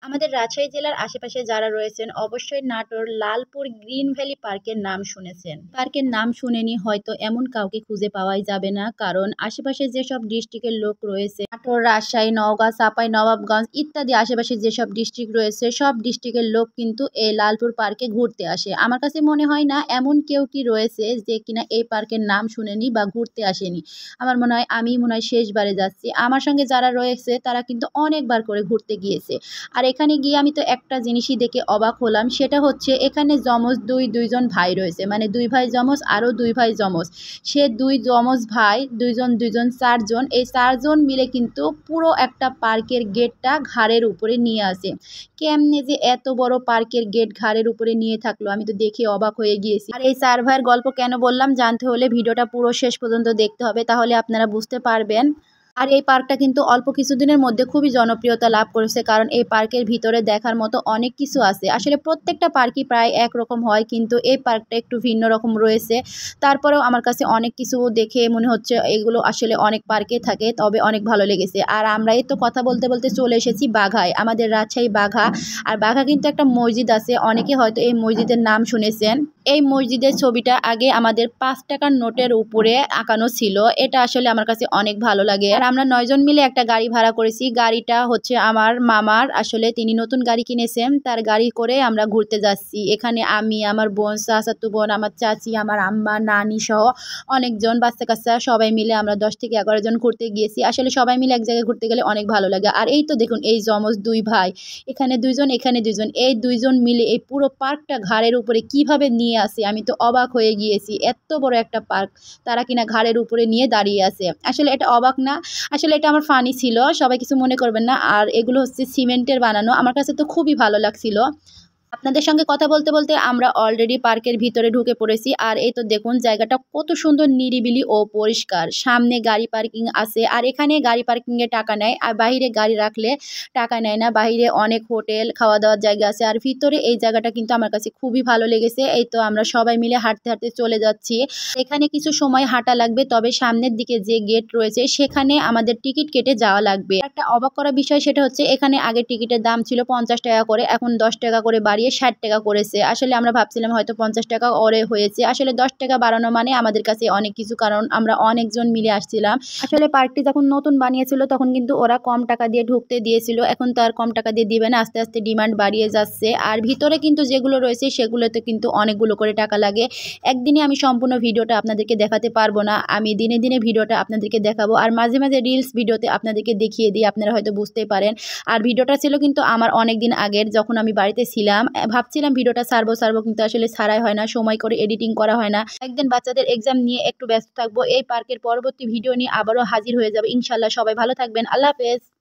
আমাদের রাজশাহী জেলার আশেপাশে যারা রয়েছেন অবশ্যই নাটোর লালপুর গ্রিন ভ্যালি পার্কের নাম শুনেছেন। পার্কের নাম শুনেনি হয়তো এমন কাউকে খুঁজে পাওয়াই যাবে না, কারণ আশেপাশে যেসব ডিস্ট্রিক্টের লোক রয়েছে নাটোর, রাজশাহী, নওগাঁ, চাঁপাই নবাবগঞ্জ ইত্যাদি আশেপাশে যেসব ডিস্ট্রিক্ট রয়েছে সব ডিস্ট্রিক্টের লোক কিন্তু এই লালপুর পার্কে ঘুরতে আসে। আমার কাছে মনে হয় না এমন কেউ কি রয়েছে যে কিনা এই পার্কের নাম শুনেনি বা ঘুরতে আসেনি। আমার মনে হয় আমি শেষবারে যাচ্ছি। আমার সঙ্গে যারা রয়েছে তারা কিন্তু অনেকবার করে ঘুরতে গিয়েছে। আর এখানে গিয়ে আমি তো একটা জিনিসই দেখে অবাক হলাম, সেটা হচ্ছে এখানে যমজ দুইজন ভাই রয়েছে, মানে দুই ভাই যমজ আরও দুই ভাই যমজ। সে দুই যমজ ভাই দুইজন চারজন, এই চারজন মিলে কিন্তু পুরো একটা পার্কের গেটটা ঘাড়ের উপরে নিয়ে আসে। কেমনে যে এত বড় পার্কের গেট ঘাড়ের উপরে নিয়ে থাকলো আমি তো দেখে অবাক হয়ে গিয়েছি। আর এই চার ভাইয়ের গল্প কেন বললাম, জানতে হলে ভিডিওটা পুরো শেষ পর্যন্ত দেখতে হবে, তাহলে আপনারা বুঝতে পারবেন। আর এই পার্কটা কিন্তু অল্প কিছুদিনের মধ্যে খুবই জনপ্রিয়তা লাভ করেছে, কারণ এই পার্কের ভিতরে দেখার মতো অনেক কিছু আছে। আসলে প্রত্যেকটা পার্কই প্রায় একরকম হয়, কিন্তু এই পার্কটা একটু ভিন্ন রকম রয়েছে। তারপরেও আমার কাছে অনেক কিছু দেখে মনে হচ্ছে এগুলো আসলে অনেক পার্কে থাকে, তবে অনেক ভালো লেগেছে। আর আমরা এই তো কথা বলতে বলতে চলে এসেছি বাঘায়, আমাদের রাজশাহী বাঘা। আর বাঘা কিন্তু একটা মসজিদ আছে, অনেকে হয়তো এই মসজিদের নাম শুনেছেন। এই মসজিদের ছবিটা আগে আমাদের ৫ টাকার নোটের উপরে আঁকানো ছিল। এটা আসলে আমার কাছে অনেক ভালো লাগে। আর আমরা ৯ জন মিলে একটা গাড়ি ভাড়া করেছি। গাড়িটা হচ্ছে আমার মামার, আসলে তিনি নতুন গাড়ি কিনেছেন, তার গাড়ি করে আমরা ঘুরতে যাচ্ছি। এখানে আমি, আমার বোন, চাচাতো বোন, আমার চাচি, আমার আম্মা, নানি সহ অনেকজন বাচ্চা কাচ্চা সবাই মিলে আমরা ১০ থেকে ১১ জন ঘুরতে গিয়েছি। আসলে সবাই মিলে এক জায়গায় ঘুরতে গেলে অনেক ভালো লাগে। আর এই তো দেখুন এই যমজ দুই ভাই, এখানে দুইজন এখানে দুইজন, এই দুইজন মিলে এই পুরো পার্কটা ঘাড়ের উপরে কিভাবে নিয়ে আসে আমি তো অবাক হয়ে গিয়েছি। এত বড় একটা পার্ক তারা কিনা ঘাড়ের উপরে নিয়ে দাঁড়িয়ে আছে। আসলে এটা অবাক না, আসলে এটা আমার ফানি ছিল, সবাই কিছু মনে করবেন না। আর এগুলো হচ্ছে সিমেন্টের বানানো, আমার কাছে তো খুবই ভালো লাগছিল। আপনাদের সঙ্গে কথা বলতে বলতে আমরা অলরেডি পার্কের ভিতরে ঢুকে পড়েছি। আর এই তো দেখুন জায়গাটা কত সুন্দর নিরিবিলি ও পরিষ্কার। সামনে গাড়ি পার্কিং আছে, আর এখানে গাড়ি পার্কিংয়ে টাকা নেয়, আর বাইরে গাড়ি রাখলে টাকা নেয় না। বাইরে অনেক হোটেল, খাওয়া দাওয়ার জায়গা আছে, আর ভিতরে এই জায়গাটা কিন্তু আমার কাছে খুবই ভালো লেগেছে। এই তো আমরা সবাই মিলে হাঁটতে হাঁটতে চলে যাচ্ছি। এখানে কিছু সময় হাঁটা লাগবে, তবে সামনের দিকে যে গেট রয়েছে সেখানে আমাদের টিকিট কেটে যাওয়া লাগবে। একটা অবাক করা বিষয় সেটা হচ্ছে এখানে আগে টিকিটের দাম ছিল ৫০ টাকা করে, এখন ১০ টাকা করে বাড়িয়ে ৬০ টাকা করেছে। আসলে আমরা ভাবছিলাম হয়তো ৫০ টাকা ওরে হয়েছে, আসলে ১০ টাকা বাড়ানো মানে আমাদের কাছে অনেক কিছু, কারণ আমরা অনেকজন মিলে আসছিলাম। আসলে পার্কটি যখন নতুন বানিয়েছিল তখন কিন্তু ওরা কম টাকা দিয়ে ঢুকতে দিয়েছিল, এখন তো আর কম টাকা দিয়ে দিবে না, আস্তে আস্তে ডিমান্ড বাড়িয়ে যাচ্ছে। আর ভিতরে কিন্তু যেগুলো রয়েছে সেগুলোতে কিন্তু অনেকগুলো করে টাকা লাগে। একদিনে আমি সম্পূর্ণ ভিডিওটা আপনাদেরকে দেখাতে পারবো না, আমি দিনে দিনে ভিডিওটা আপনাদেরকে দেখাবো, আর মাঝে মাঝে রিলস ভিডিওতে আপনাদেরকে দেখিয়ে দিই, আপনারা হয়তো বুঝতেই পারেন। আর ভিডিওটা ছিল কিন্তু আমার অনেক দিন আগের, যখন আমি বাড়িতে ছিলাম। ভাবছিলাম ভিডিওটা ছাড়বো কিন্তু আসলে ছাড়াই হয় না, সময় করে এডিটিং করা হয় না। একদিন বাচ্চাদের এক্সাম নিয়ে একটু ব্যস্ত থাকবো। এই পার্কের পরবর্তী ভিডিও নিয়ে আবারও হাজির হয়ে যাবে ইনশাল্লাহ। সবাই ভালো থাকবেন, আল্লাহ হাফেজ।